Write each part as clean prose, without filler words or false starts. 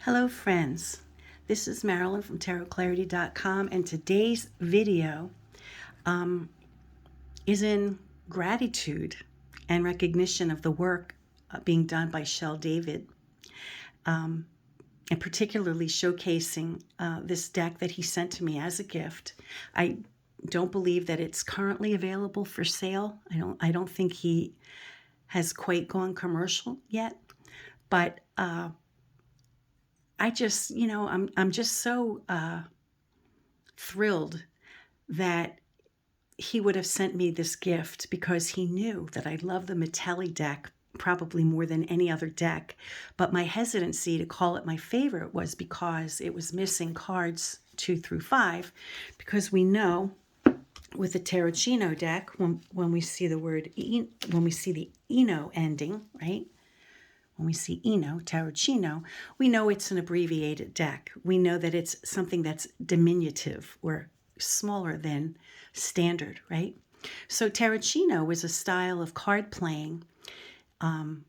Hello friends, this is Marilyn from tarotclarity.com, and today's video is in gratitude and recognition of the work being done by Shel David, and particularly showcasing this deck that he sent to me as a gift. I don't believe that it's currently available for sale. I don't think he has quite gone commercial yet, but I just, I'm just so thrilled that he would have sent me this gift, because he knew that I love the Mitelli deck probably more than any other deck. But my hesitancy to call it my favorite was because it was missing cards 2 through 5, because we know with the Tarocchino deck, when we see the word, when we see the Ino ending, right? When we see Ino, Tarocchino, we know it's an abbreviated deck. We know that it's something that's diminutive or smaller than standard, right? So Tarocchino was a style of card playing. And,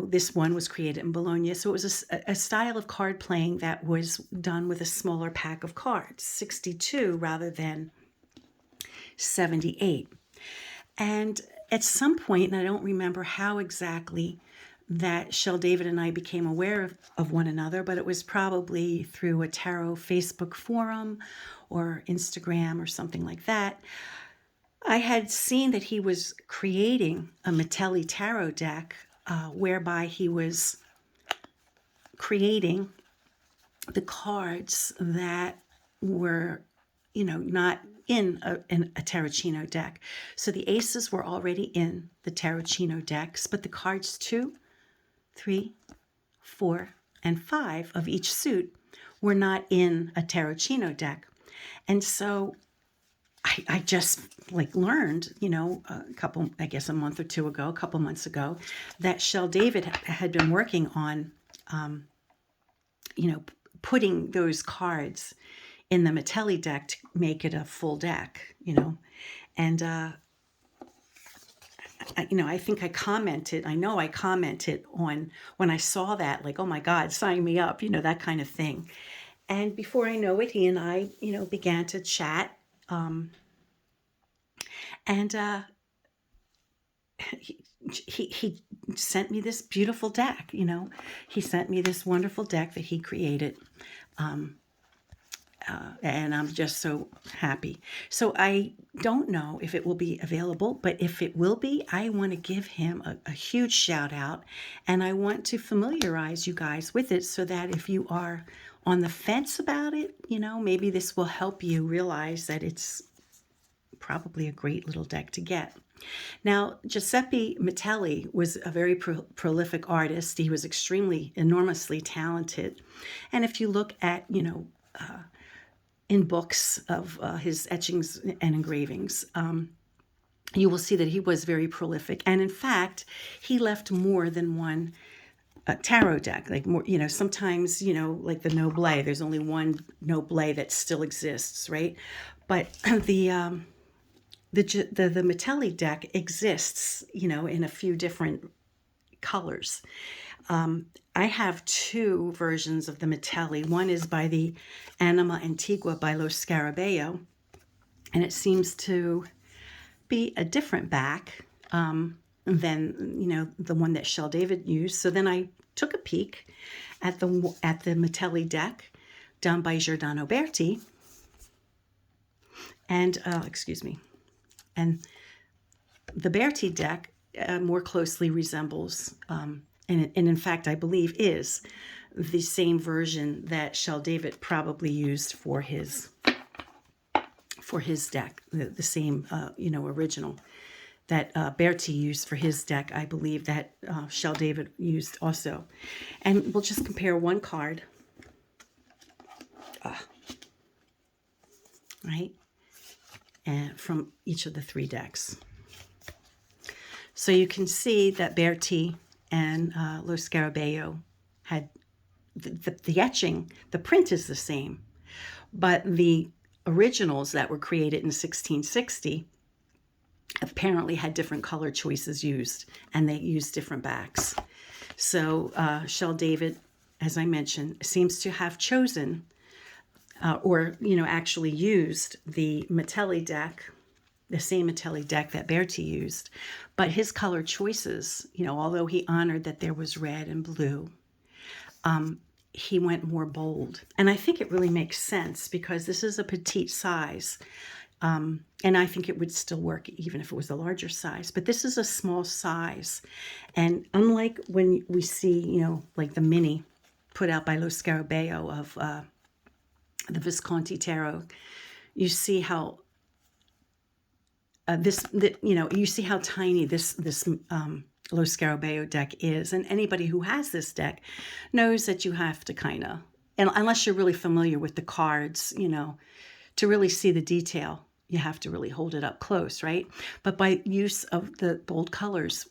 this one was created in Bologna. So it was a style of card playing that was done with a smaller pack of cards, 62 rather than 78. And at some point, and I don't remember how exactly, that Shel David and I became aware of one another, but it was probably through a tarot Facebook forum or Instagram or something like that. I had seen that he was creating a Mitelli tarot deck, whereby he was creating the cards that were, not in a Tarocchino deck. So the aces were already in the Tarocchino decks, but the cards 2, 3, 4, and 5 of each suit were not in a Tarocchino deck. And so I just learned, a month or two ago, a couple months ago, that Shel David had been working on, putting those cards in the Mitelli deck to make it a full deck, and I think I commented on when I saw that, oh my God, sign me up, that kind of thing. And before I know it, he and I, began to chat, and he sent me this beautiful deck, he sent me this wonderful deck that he created. And I'm just so happy. So I don't know if it will be available, but if it will be, I want to give him a huge shout out, and I want to familiarize you guys with it, so that if you are on the fence about it, maybe this will help you realize that it's probably a great little deck to get. Now, Giuseppe Mitelli was a very prolific artist. He was enormously talented. And if you look at, in books of his etchings and engravings, you will see that he was very prolific. And in fact, he left more than one tarot deck. Sometimes, like the Noble, there's only one Noble that still exists, right? But the Mitelli deck exists, in a few different colors. I have 2 versions of the Mitelli. One is by the Anima Antigua by Lo Scarabeo, and it seems to be a different back than, the one that Shel David used. So then I took a peek at the Mitelli deck done by Giordano Berti, and and the Berti deck more closely resembles, and in fact, I believe is the same version that Shel David probably used for his deck, the same, original that Berti used for his deck. I believe that Shel David used also. And we'll just compare one card, right, and from each of the 3 decks. So you can see that Berti and Lo Scarabeo had the etching, the print is the same, but the originals that were created in 1660 apparently had different color choices used, and they used different backs. So Shel David, as I mentioned, seems to have chosen or, actually used the Mitelli deck, the same Mitelli deck that Berti used. But his color choices, although he honored that there was red and blue, he went more bold. And I think it really makes sense because this is a petite size. And I think it would still work even if it was a larger size. But this is a small size. And unlike when we see, like the mini put out by Lo Scarabeo of the Visconti Tarot, you see how you see how tiny this Lo Scarabeo deck is. And anybody who has this deck knows that you have to kind of, and unless you're really familiar with the cards, to really see the detail, you have to really hold it up close, right? But by use of the bold colors,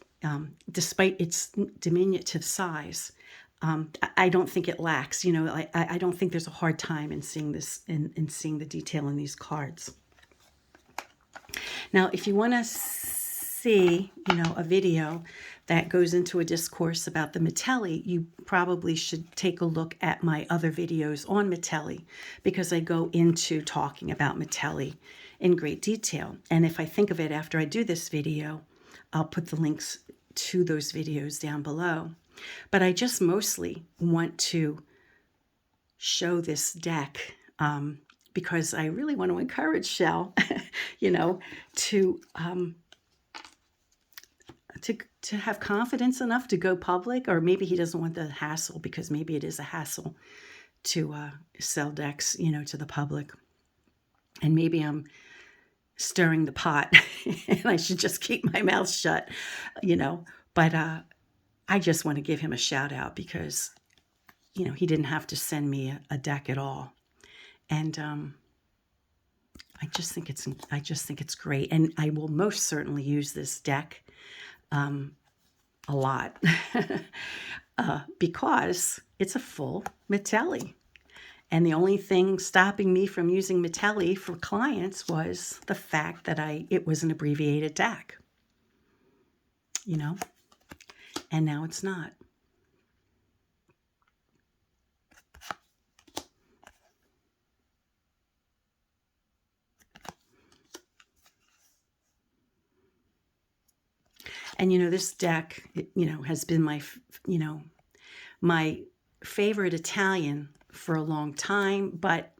despite its diminutive size, I don't think it lacks. I don't think there's a hard time in seeing this, in seeing the detail in these cards. Now, if you want to see, a video that goes into a discourse about the Mitelli, you probably should take a look at my other videos on Mitelli, because I go into talking about Mitelli in great detail. And if I think of it after I do this video, I'll put the links to those videos down below. But I just mostly want to show this deck because I really want to encourage Shel, to have confidence enough to go public, or maybe he doesn't want the hassle, because maybe it is a hassle to sell decks, to the public. And maybe I'm stirring the pot and I should just keep my mouth shut, But I just want to give him a shout out because, he didn't have to send me a deck at all. And I just think it's great. And I will most certainly use this deck a lot because it's a full Mitelli. And the only thing stopping me from using Mitelli for clients was the fact that it was an abbreviated deck, and now it's not. And, this deck, has been my favorite Italian for a long time, but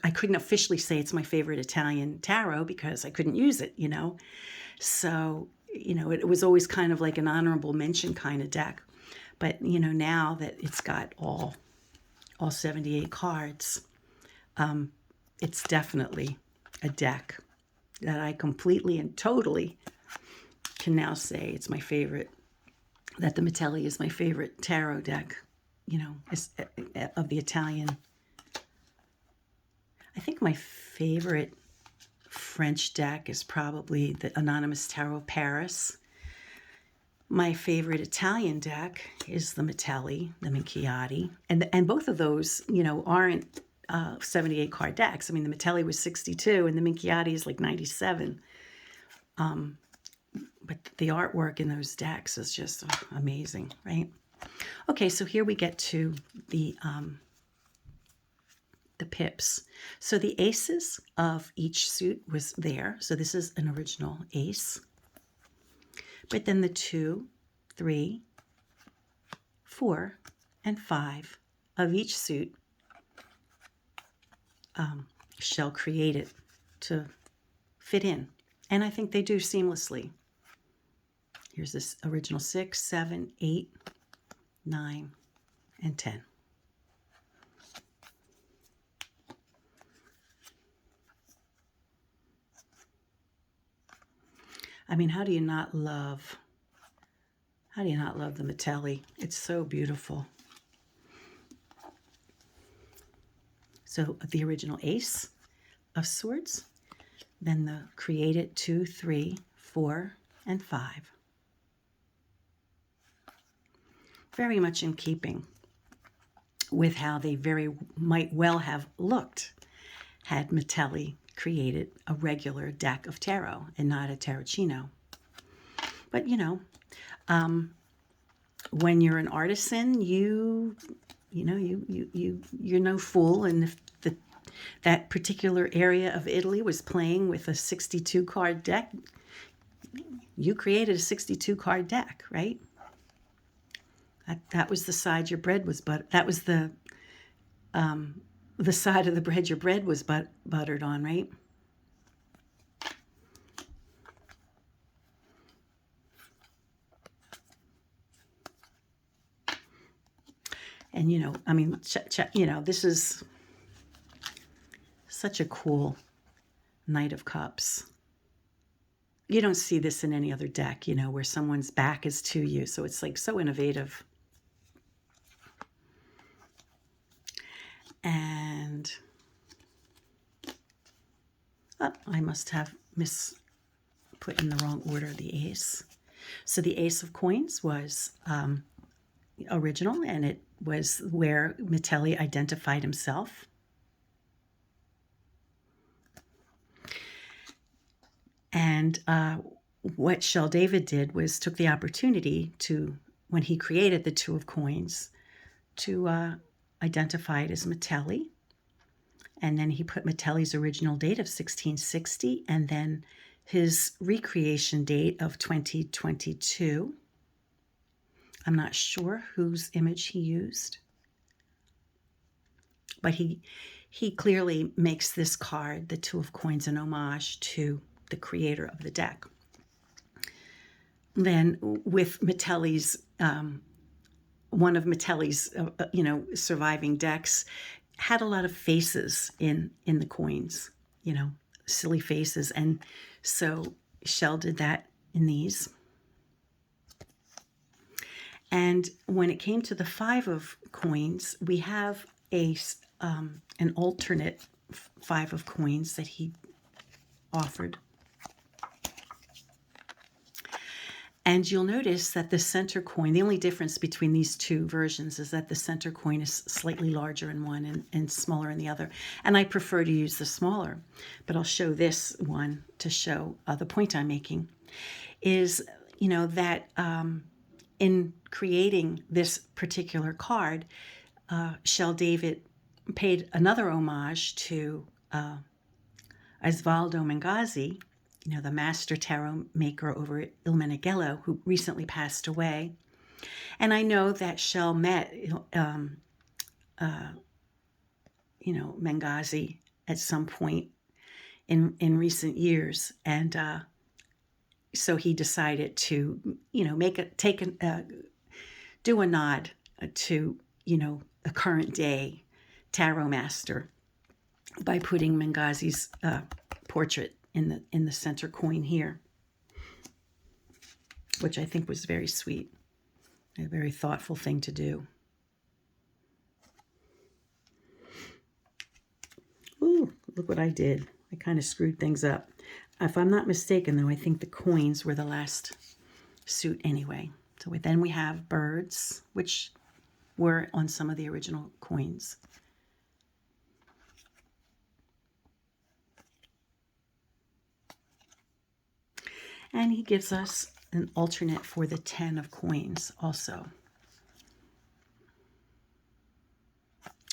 I couldn't officially say it's my favorite Italian tarot because I couldn't use it, So, it was always kind of like an honorable mention kind of deck. But, now that it's got all 78 cards, it's definitely a deck that I completely and totally can now say it's my favorite, that the Mitelli is my favorite tarot deck, of the Italian. I think my favorite French deck is probably the Anonymous Tarot of Paris. My favorite Italian deck is the Mitelli, the Minchiati. And both of those, aren't 78 card decks. I mean, the Mitelli was 62 and the Minchiati is like 97. But the artwork in those decks is just amazing, right? Okay, so here we get to the pips. So the aces of each suit was there. So this is an original ace. But then the 2, 3, 4, and 5 of each suit Shel created to fit in. And I think they do seamlessly. Here's this original 6, 7, 8, 9, and 10. I mean, how do you not love the Mitelli? It's so beautiful. So the original ace of swords, then the created 2, 3, 4, and 5. Very much in keeping with how they very might well have looked had Mitelli created a regular deck of tarot and not a tarotcino. But, when you're an artisan, you're no fool. And if that particular area of Italy was playing with a 62 card deck, you created a 62 card deck, right? That was the side your bread was that was the side of the bread your bread was buttered on, right? And I mean, this is such a cool Knight of Cups. You don't see this in any other deck, where someone's back is to you. So it's like so innovative. And I must have put in the wrong order the ace. So the Ace of Coins was original, and it was where Mitelli identified himself. And what Shel David did was took the opportunity to, when he created the Two of Coins, to identify it as Mitelli. And then he put Mitelli's original date of 1660 and then his recreation date of 2022. I'm not sure whose image he used, but he clearly makes this card, the Two of Coins, an homage to the creator of the deck. Then with Mitelli's, one of Mitelli's, surviving decks had a lot of faces in the coins, silly faces. And so Shel did that in these. And when it came to the Five of Coins, we have an alternate Five of Coins that he offered. And you'll notice that the center coin, the only difference between these two versions is that the center coin is slightly larger in one and smaller in the other. And I prefer to use the smaller, but I'll show this one to show the point I'm making is, that in creating this particular card, Shel David paid another homage to Osvaldo Menegazzi, the master tarot maker over at Il Meneghello, who recently passed away. And I know that Shel met, Menegazzi at some point in recent years. And so he decided to, do a nod to, a current day tarot master by putting Menegazzi's portrait in the center coin here, which I think was very sweet, a very thoughtful thing to do. Ooh, look what I did. I kind of screwed things up. If I'm not mistaken, though, I think the coins were the last suit anyway. So then we have birds, which were on some of the original coins. And he gives us an alternate for the 10 of coins also.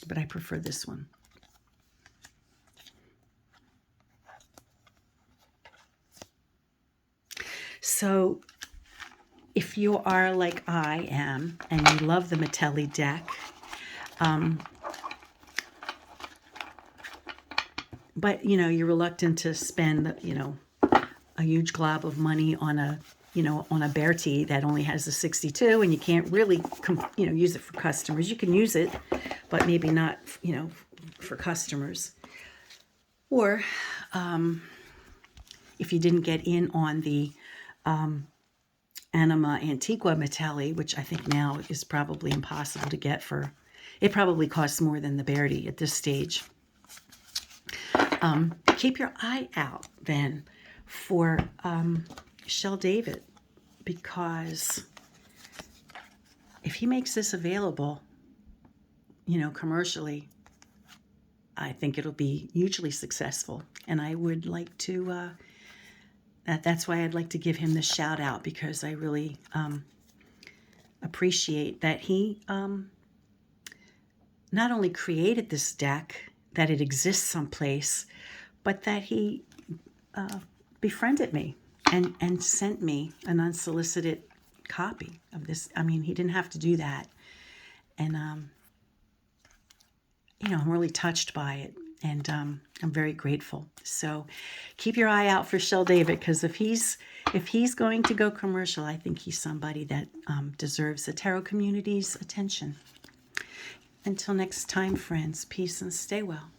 But I prefer this one. So if you are like I am and you love the Mitelli deck, but you're reluctant to spend a huge glob of money on a Berti that only has a 62, and you can't really use it for customers. You can use it, but maybe not for customers. Or if you didn't get in on the Anima Antiqua Mitelli, which I think now is probably impossible to get for, it probably costs more than the Berti at this stage. Keep your eye out then for Shel David, because if he makes this available, commercially, I think it'll be hugely successful. And I would like to, that's why I'd like to give him this shout out, because I really appreciate that he not only created this deck, that it exists someplace, but that he befriended me and sent me an unsolicited copy of this. I mean, he didn't have to do that. And, I'm really touched by it. And I'm very grateful. So keep your eye out for Shell David, because if he's going to go commercial, I think he's somebody that deserves the tarot community's attention. Until next time, friends, peace and stay well.